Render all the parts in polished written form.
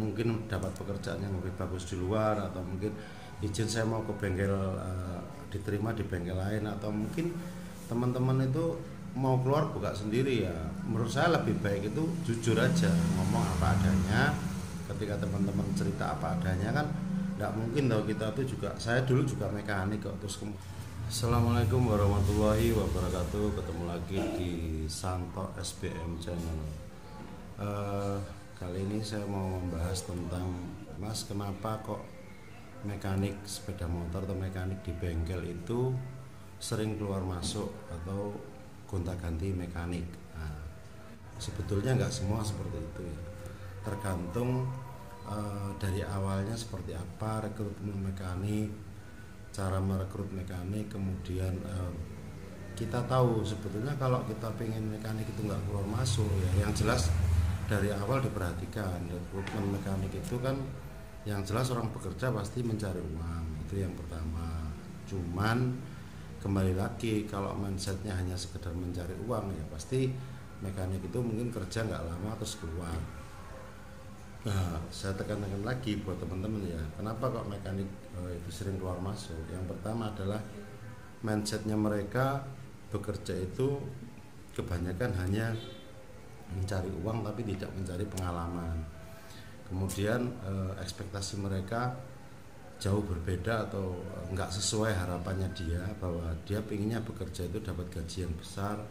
mungkin dapat pekerjaan yang lebih bagus di luar, atau mungkin izin saya mau ke bengkel diterima di bengkel lain, atau mungkin teman-teman itu mau keluar buka sendiri. Ya menurut saya lebih baik itu jujur aja, ngomong apa adanya. Ketika teman-teman cerita apa adanya kan nggak mungkin tau kita tuh juga, saya dulu juga mekanik kok. Terus Assalamualaikum warahmatullahi wabarakatuh, ketemu lagi di Santo SBM Channel. Kali ini saya mau membahas tentang, Mas, kenapa kok mekanik sepeda motor atau mekanik di bengkel itu sering keluar masuk atau gonta-ganti mekanik. Nah, sebetulnya nggak semua seperti itu ya. Tergantung dari awalnya seperti apa rekrutmen mekanik, cara merekrut mekanik. Kemudian kita tahu sebetulnya kalau kita pengen mekanik itu nggak keluar masuk ya, yang jelas dari awal diperhatikan. Rekrutmen mekanik itu kan yang jelas orang bekerja pasti mencari uang, itu yang pertama. Cuman kembali lagi, kalau mindsetnya hanya sekedar mencari uang ya pasti mekanik itu mungkin kerja nggak lama terus keluar. Nah, saya tekankan lagi buat teman-teman ya, kenapa kok mekanik itu sering keluar masuk. Yang pertama adalah mindsetnya mereka bekerja itu kebanyakan hanya mencari uang tapi tidak mencari pengalaman. Kemudian ekspektasi mereka jauh berbeda atau nggak sesuai harapannya dia, bahwa dia pinginnya bekerja itu dapat gaji yang besar,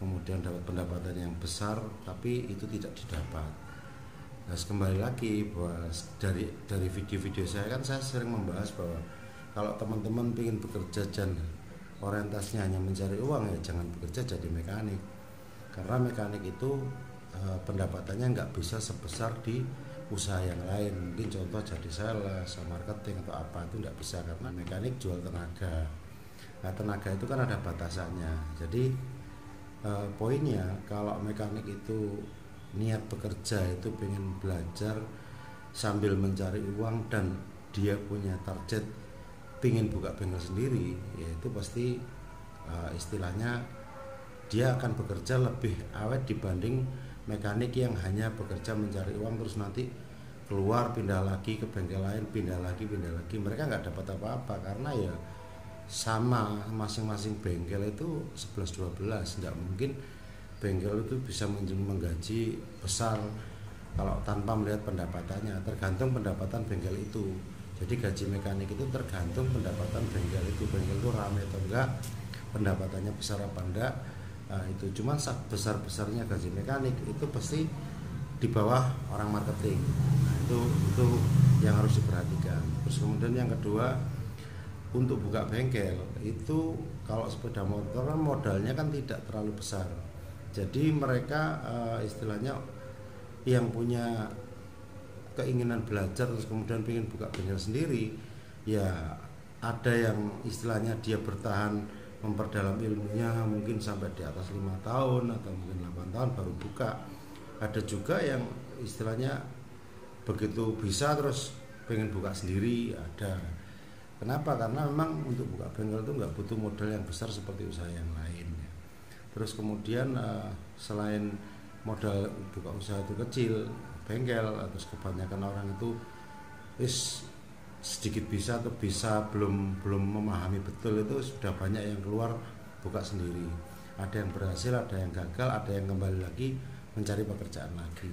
kemudian dapat pendapatan yang besar, tapi itu tidak didapat. Nah, kembali lagi bahwa dari video-video saya kan saya sering membahas bahwa kalau teman-teman ingin bekerja dan orientasinya hanya mencari uang ya jangan bekerja jadi mekanik, karena mekanik itu pendapatannya nggak bisa sebesar di usaha yang lain. Mungkin contoh jadi sales, marketing atau apa, itu nggak bisa karena mekanik jual tenaga. Nah, tenaga itu kan ada batasannya. Jadi poinnya kalau mekanik itu niat bekerja itu pengen belajar sambil mencari uang dan dia punya target pengen buka bengkel sendiri, yaitu pasti istilahnya dia akan bekerja lebih awet dibanding mekanik yang hanya bekerja mencari uang terus nanti keluar pindah lagi ke bengkel lain, pindah lagi. Mereka nggak dapat apa-apa, karena ya sama masing-masing bengkel itu 11-12. Nggak mungkin bengkel itu bisa menggaji besar kalau tanpa melihat pendapatannya. Tergantung pendapatan bengkel itu. Jadi gaji mekanik itu tergantung pendapatan bengkel itu. Bengkel itu ramai atau enggak, pendapatannya besar apa enggak. Nah, itu cuma besar-besarnya gaji mekanik itu pasti di bawah orang marketing. Nah, itu yang harus diperhatikan. Terus kemudian yang kedua, untuk buka bengkel itu kalau sepeda motor kan modalnya kan tidak terlalu besar. Jadi mereka istilahnya yang punya keinginan belajar terus kemudian ingin buka bengkel sendiri, ya ada yang istilahnya dia bertahan memperdalam ilmunya mungkin sampai di atas 5 tahun atau mungkin 8 tahun baru buka. Ada juga yang istilahnya begitu bisa terus pengen buka sendiri, ada. Kenapa? Karena memang untuk buka bengkel itu nggak butuh modal yang besar seperti usaha yang lain. Terus kemudian selain modal buka usaha itu kecil, bengkel, terus kebanyakan orang itu sedikit bisa atau bisa belum memahami betul, itu sudah banyak yang keluar buka sendiri. Ada yang berhasil, ada yang gagal, ada yang kembali lagi mencari pekerjaan lagi.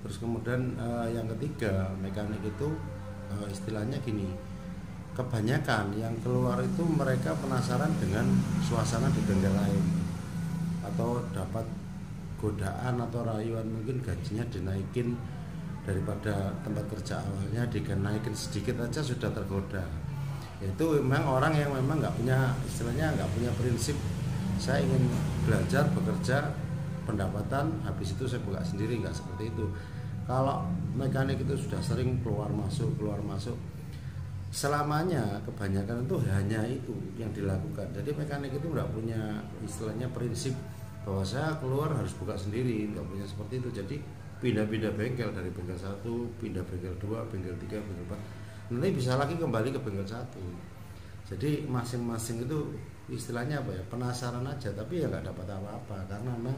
Terus kemudian yang ketiga, mekanik itu istilahnya gini, kebanyakan yang keluar itu mereka penasaran dengan suasana di bengkel lain, atau dapat godaan atau rayuan, mungkin gajinya dinaikin daripada tempat kerja awalnya, dinaikin sedikit aja sudah tergoda. Itu memang orang yang memang nggak punya, istilahnya nggak punya prinsip saya ingin belajar bekerja pendapatan habis itu saya buka sendiri, nggak seperti itu. Kalau mekanik itu sudah sering keluar masuk selamanya, kebanyakan itu hanya itu yang dilakukan. Jadi mekanik itu nggak punya istilahnya prinsip bahwa saya keluar harus buka sendiri, nggak punya seperti itu. Jadi pindah-pindah bengkel, dari bengkel 1 pindah bengkel 2, bengkel 3, bengkel 4, nanti bisa lagi kembali ke bengkel 1. Jadi masing-masing itu istilahnya apa ya, penasaran aja, tapi ya nggak dapat apa-apa, karena memang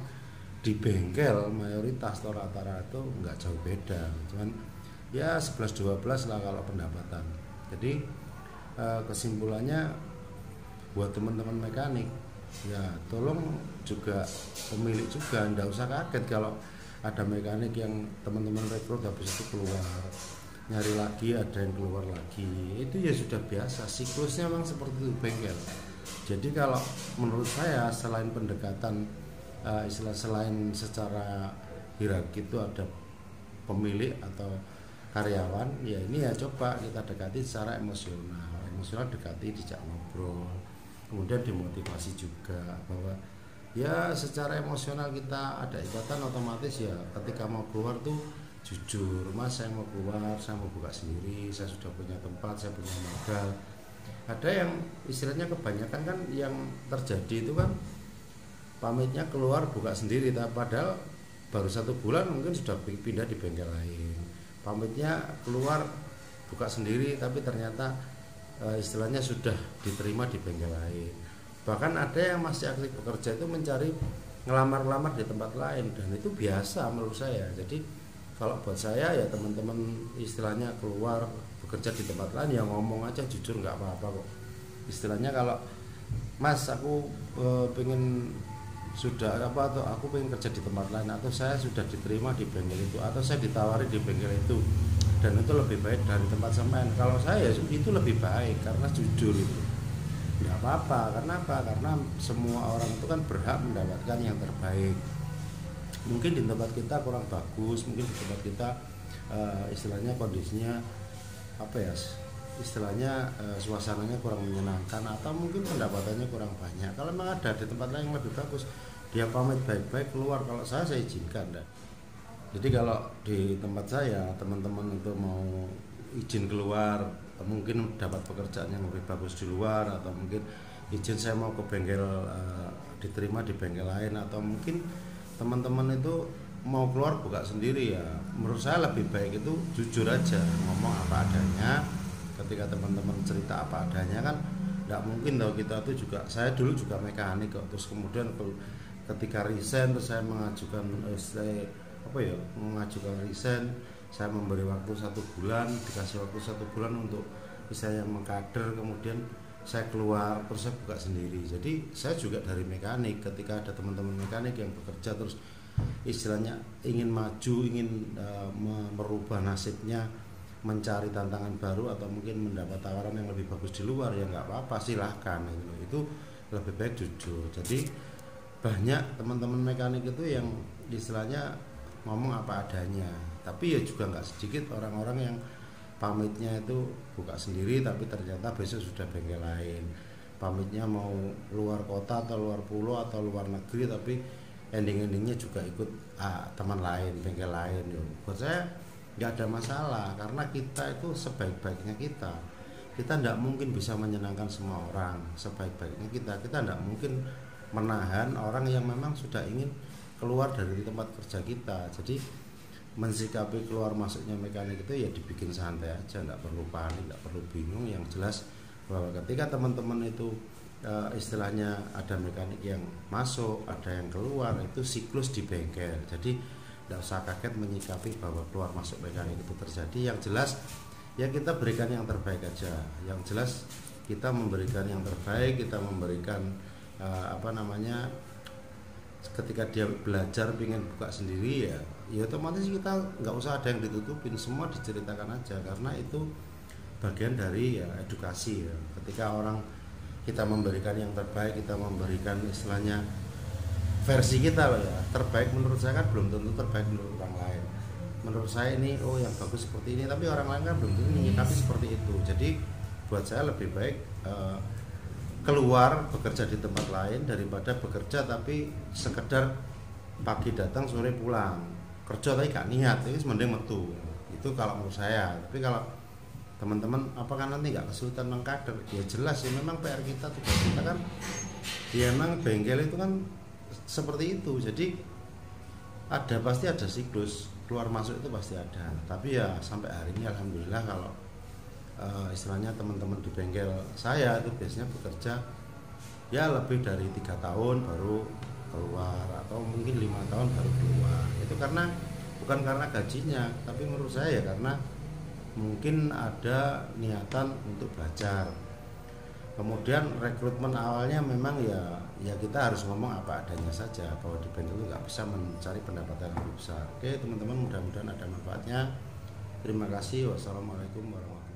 di bengkel mayoritas atau rata-rata itu nggak jauh beda. Cuman ya 11-12 lah kalau pendapatan. Jadi kesimpulannya buat teman-teman mekanik ya tolong juga pemilik juga nggak usah kaget kalau ada mekanik yang teman-teman rekrut habis itu keluar, nyari lagi ada yang keluar lagi, itu ya sudah biasa, siklusnya memang seperti itu bengkel. Jadi kalau menurut saya selain pendekatan selain secara hierarki itu ada pemilik atau karyawan, ya ini ya coba kita dekati secara emosional dekati, dijak ngobrol, kemudian dimotivasi juga bahwa ya secara emosional kita ada ikatan, otomatis ya ketika mau keluar tuh jujur, Mas saya mau keluar, saya mau buka sendiri, saya sudah punya tempat, saya punya modal. Ada yang istilahnya kebanyakan kan yang terjadi itu kan pamitnya keluar buka sendiri, padahal baru 1 bulan mungkin sudah pindah di bengkel lain. Pamitnya keluar buka sendiri tapi ternyata istilahnya sudah diterima di bengkel lain. Bahkan ada yang masih aktif bekerja itu mencari ngelamar-lamar di tempat lain, dan itu biasa menurut saya. Jadi kalau buat saya ya teman-teman istilahnya keluar bekerja di tempat lain ya ngomong aja jujur, nggak apa-apa kok. Istilahnya kalau Mas aku pengen sudah apa, atau aku pengen kerja di tempat lain, atau saya sudah diterima di bengkel itu, atau saya ditawari di bengkel itu dan itu lebih baik dari tempat sampean, kalau saya itu lebih baik karena jujur itu nggak apa-apa. Karena apa? Karena semua orang itu kan berhak mendapatkan yang terbaik. Mungkin di tempat kita kurang bagus, mungkin di tempat kita istilahnya kondisinya apa ya, istilahnya suasananya kurang menyenangkan, atau mungkin pendapatannya kurang banyak. Kalau memang ada di tempat lain yang lebih bagus, dia pamit baik-baik keluar, kalau saya izinkan dah. Jadi kalau di tempat saya teman-teman itu mau izin keluar, mungkin dapat pekerjaan yang lebih bagus di luar, atau mungkin izin saya mau ke bengkel diterima di bengkel lain, atau mungkin teman-teman itu mau keluar buka sendiri, ya menurut saya lebih baik itu jujur aja, ngomong apa adanya. Ketika teman-teman cerita apa adanya kan nggak mungkin tau kita tuh juga, saya dulu juga mekanik kok, terus kemudian ketika resign terus saya mengajukan mengajukan resign, saya memberi waktu 1 bulan, dikasih waktu 1 bulan untuk misalnya mengkader, kemudian saya keluar terus saya buka sendiri. Jadi saya juga dari mekanik, ketika ada teman-teman mekanik yang bekerja terus istilahnya ingin maju, ingin merubah nasibnya, mencari tantangan baru, atau mungkin mendapat tawaran yang lebih bagus di luar, ya nggak apa-apa, silahkan. Itu lebih baik jujur. Jadi banyak teman-teman mekanik itu yang istilahnya ngomong apa adanya, tapi ya juga nggak sedikit orang-orang yang pamitnya itu buka sendiri tapi ternyata besok sudah bengkel lain, pamitnya mau luar kota atau luar pulau atau luar negeri, tapi ending-endingnya juga ikut teman lain, bengkel lain. Buat saya nggak ada masalah, karena kita itu sebaik-baiknya kita tidak mungkin bisa menyenangkan semua orang. Sebaik-baiknya kita tidak mungkin menahan orang yang memang sudah ingin keluar dari tempat kerja kita. Jadi mensikapi keluar masuknya mekanik itu ya dibikin santai aja, nggak perlu panik, nggak perlu bingung. Yang jelas bahwa ketika teman-teman itu istilahnya ada mekanik yang masuk, ada yang keluar, itu siklus di bengkel. Jadi tidak usah kaget menyikapi bahwa keluar masuk mekanik itu terjadi. Yang jelas ya kita berikan yang terbaik aja. Yang jelas kita memberikan yang terbaik, kita memberikan ketika dia belajar pengen buka sendiri, ya otomatis kita nggak usah ada yang ditutupin, semua diceritakan aja, karena itu bagian dari ya edukasi ya. Ketika orang kita memberikan yang terbaik, kita memberikan istilahnya versi kita ya terbaik, menurut saya kan belum tentu terbaik menurut orang lain. Menurut saya ini yang bagus seperti ini, tapi orang lain kan belum tentu menyikapi seperti itu. Jadi buat saya lebih baik keluar bekerja di tempat lain daripada bekerja tapi sekedar pagi datang sore pulang, kerja tapi gak niat, itu mending metu. Itu kalau menurut saya. Tapi kalau teman-teman apakah nanti nggak kesulitan mengkader, ya jelas ya memang PR kita, tugas kita kan ya memang bengkel itu kan seperti itu. Jadi pasti ada siklus keluar masuk, itu pasti ada. Tapi ya sampai hari ini alhamdulillah kalau istilahnya teman-teman di bengkel saya itu biasanya bekerja ya lebih dari 3 tahun baru keluar, atau mungkin 5 tahun baru keluar. Itu bukan karena gajinya, tapi menurut saya ya karena mungkin ada niatan untuk belajar. Kemudian rekrutmen awalnya memang ya kita harus ngomong apa adanya saja, bahwa di bengkel itu nggak bisa mencari pendapatan yang lebih besar. Oke teman-teman, mudah-mudahan ada manfaatnya. Terima kasih. Wassalamualaikum warahmatullahi wabarakatuh.